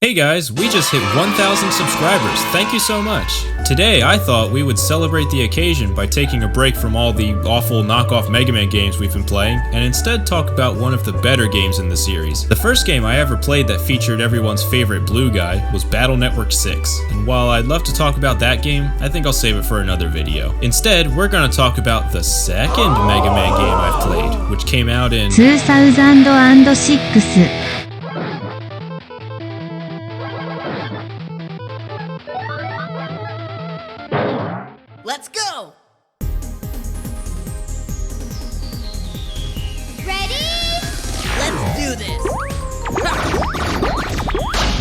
Hey guys, we just hit 1,000 subscribers, thank you so much! Today I thought we would celebrate the occasion by taking a break from all the awful knockoff Mega Man games we've been playing, and instead talk about one of the better games in the series. The first game I ever played that featured everyone's favorite blue guy was Battle Network 6, and while I'd love to talk about that game, I think I'll save it for another video. Instead, we're gonna talk about the second Mega Man game I've played, which came out in 2006. Let's go! Ready? Let's do this!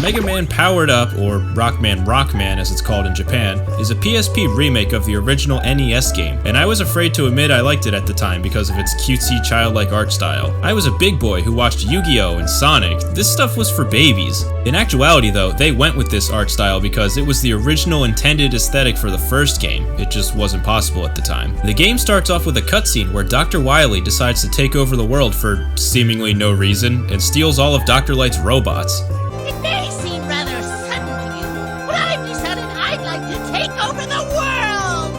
Mega Man Powered Up, or Rockman as it's called in Japan, is a PSP remake of the original NES game, and I was afraid to admit I liked it at the time because of its cutesy, childlike art style. I was a big boy who watched Yu-Gi-Oh! And Sonic. This stuff was for babies. In actuality though, they went with this art style because it was the original intended aesthetic for the first game. It just wasn't possible at the time. The game starts off with a cutscene where Dr. Wily decides to take over the world for seemingly no reason, and steals all of Dr. Light's robots. It may seem rather sudden to you, but I've decided I'd like to take over the world!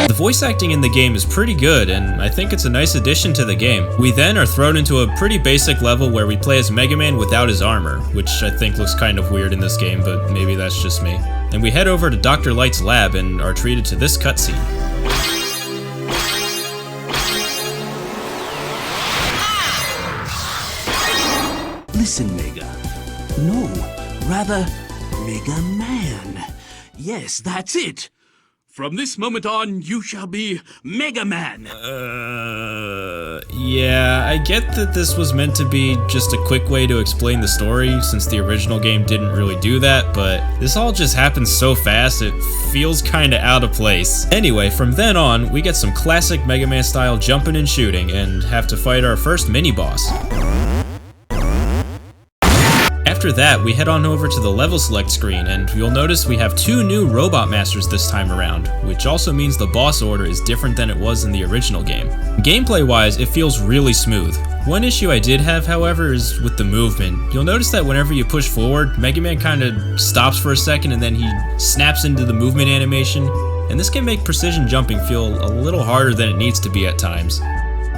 The voice acting in the game is pretty good, and I think it's a nice addition to the game. We then are thrown into a pretty basic level where we play as Mega Man without his armor, which I think looks kind of weird in this game, but maybe that's just me. And we head over to Dr. Light's lab and are treated to this cutscene. Listen, Mega. No, rather, Mega Man. Yes, that's it. From this moment on, you shall be Mega Man. Yeah, I get that this was meant to be just a quick way to explain the story, since the original game didn't really do that, but this all just happens so fast, it feels kinda out of place. Anyway, from then on, we get some classic Mega Man style jumping and shooting, and have to fight our first mini-boss. After that, we head on over to the level select screen, and you'll notice we have two new Robot Masters this time around, which also means the boss order is different than it was in the original game. Gameplay-wise, it feels really smooth. One issue I did have, however, is with the movement. You'll notice that whenever you push forward, Mega Man kinda stops for a second and then he snaps into the movement animation, and this can make precision jumping feel a little harder than it needs to be at times.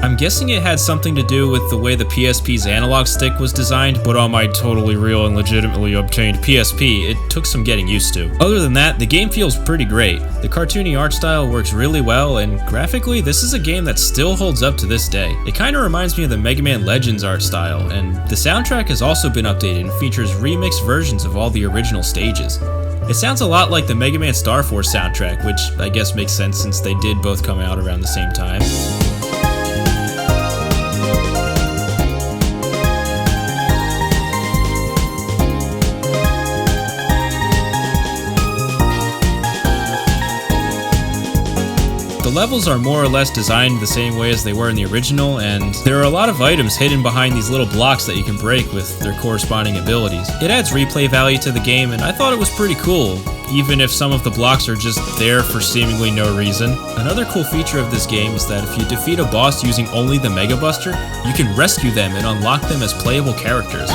I'm guessing it had something to do with the way the PSP's analog stick was designed, but on my totally real and legitimately obtained PSP, it took some getting used to. Other than that, the game feels pretty great. The cartoony art style works really well, and graphically, this is a game that still holds up to this day. It kinda reminds me of the Mega Man Legends art style, and the soundtrack has also been updated and features remixed versions of all the original stages. It sounds a lot like the Mega Man Star Force soundtrack, which I guess makes sense since they did both come out around the same time. The levels are more or less designed the same way as they were in the original, and there are a lot of items hidden behind these little blocks that you can break with their corresponding abilities. It adds replay value to the game, and I thought it was pretty cool, even if some of the blocks are just there for seemingly no reason. Another cool feature of this game is that if you defeat a boss using only the Mega Buster, you can rescue them and unlock them as playable characters.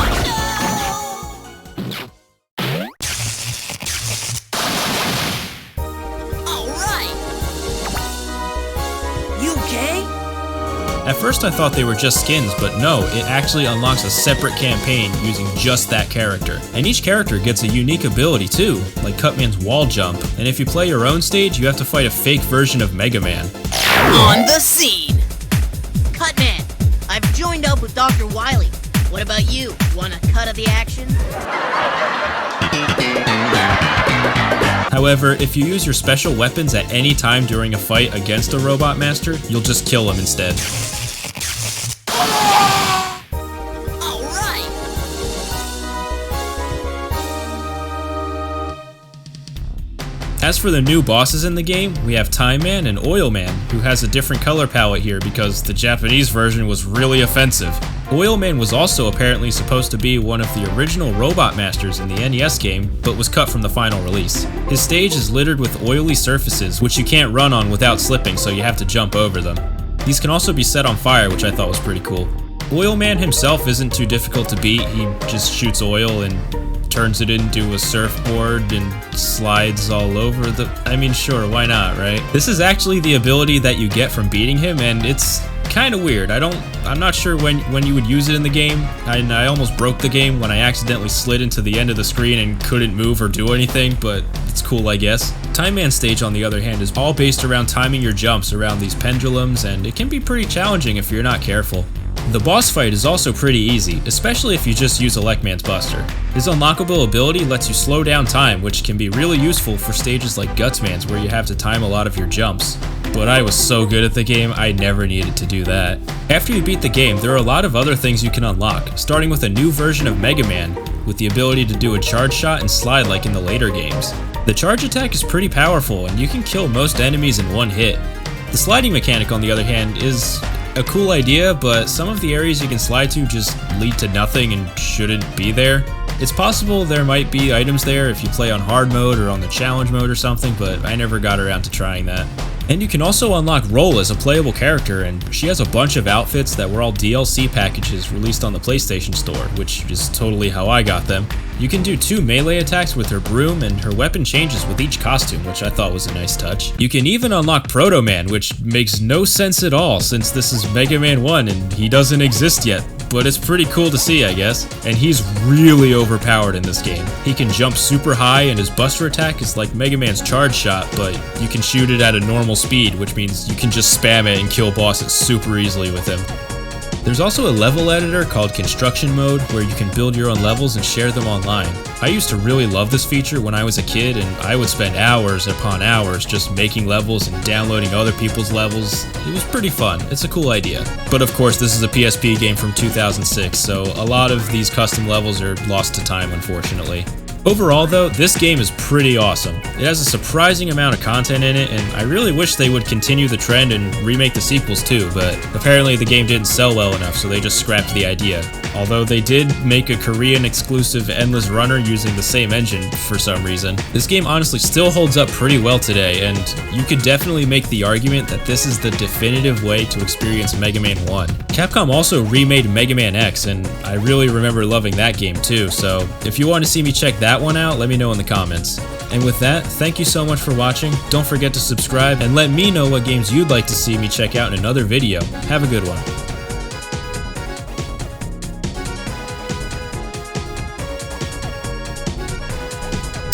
At first I thought they were just skins, but no, it actually unlocks a separate campaign using just that character. And each character gets a unique ability too, like Cutman's wall jump, and if you play your own stage, you have to fight a fake version of Mega Man. On the scene! Cutman, I've joined up with Dr. Wily. What about you? Want a cut of the action? However, if you use your special weapons at any time during a fight against a Robot Master, you'll just kill him instead. As for the new bosses in the game, we have Time Man and Oil Man, who has a different color palette here because the Japanese version was really offensive. Oil Man was also apparently supposed to be one of the original Robot Masters in the NES game, but was cut from the final release. His stage is littered with oily surfaces, which you can't run on without slipping, so you have to jump over them. These can also be set on fire, which I thought was pretty cool. Oil Man himself isn't too difficult to beat. He just shoots oil and turns it into a surfboard and slides all over I mean, sure, why not, right? This is actually the ability that you get from beating him, and it's kind of weird. I'm not sure when you would use it in the game. I almost broke the game when I accidentally slid into the end of the screen and couldn't move or do anything, but it's cool, I guess. Time Man stage, on the other hand, is all based around timing your jumps around these pendulums, and it can be pretty challenging if you're not careful. The boss fight is also pretty easy, especially if you just use Electman's Buster. His unlockable ability lets you slow down time, which can be really useful for stages like Gutsman's where you have to time a lot of your jumps. But I was so good at the game, I never needed to do that. After you beat the game, there are a lot of other things you can unlock, starting with a new version of Mega Man, with the ability to do a charge shot and slide like in the later games. The charge attack is pretty powerful, and you can kill most enemies in one hit. The sliding mechanic, on the other hand, is a cool idea, but some of the areas you can slide to just lead to nothing and shouldn't be there. It's possible there might be items there if you play on hard mode or on the challenge mode or something, but I never got around to trying that. And you can also unlock Roll as a playable character, and she has a bunch of outfits that were all DLC packages released on the PlayStation Store, which is totally how I got them. You can do 2 melee attacks with her broom, and her weapon changes with each costume, which I thought was a nice touch. You can even unlock Proto Man, which makes no sense at all since this is Mega Man 1 and he doesn't exist yet. But it's pretty cool to see, I guess. And he's really overpowered in this game. He can jump super high, and his Buster attack is like Mega Man's charge shot, but you can shoot it at a normal speed, which means you can just spam it and kill bosses super easily with him. There's also a level editor called Construction Mode where you can build your own levels and share them online. I used to really love this feature when I was a kid, and I would spend hours upon hours just making levels and downloading other people's levels. It was pretty fun. It's a cool idea. But of course, this is a PSP game from 2006, so a lot of these custom levels are lost to time, unfortunately. Overall though, this game is pretty awesome. It has a surprising amount of content in it, and I really wish they would continue the trend and remake the sequels too, but apparently the game didn't sell well enough, so they just scrapped the idea. Although they did make a Korean exclusive Endless Runner using the same engine for some reason. This game honestly still holds up pretty well today, and you could definitely make the argument that this is the definitive way to experience Mega Man 1. Capcom also remade Mega Man X, and I really remember loving that game too, so if you want to see me check that one out, let me know in the comments. And with that, thank you so much for watching. Don't forget to subscribe and let me know what games you'd like to see me check out in another video. Have a good one.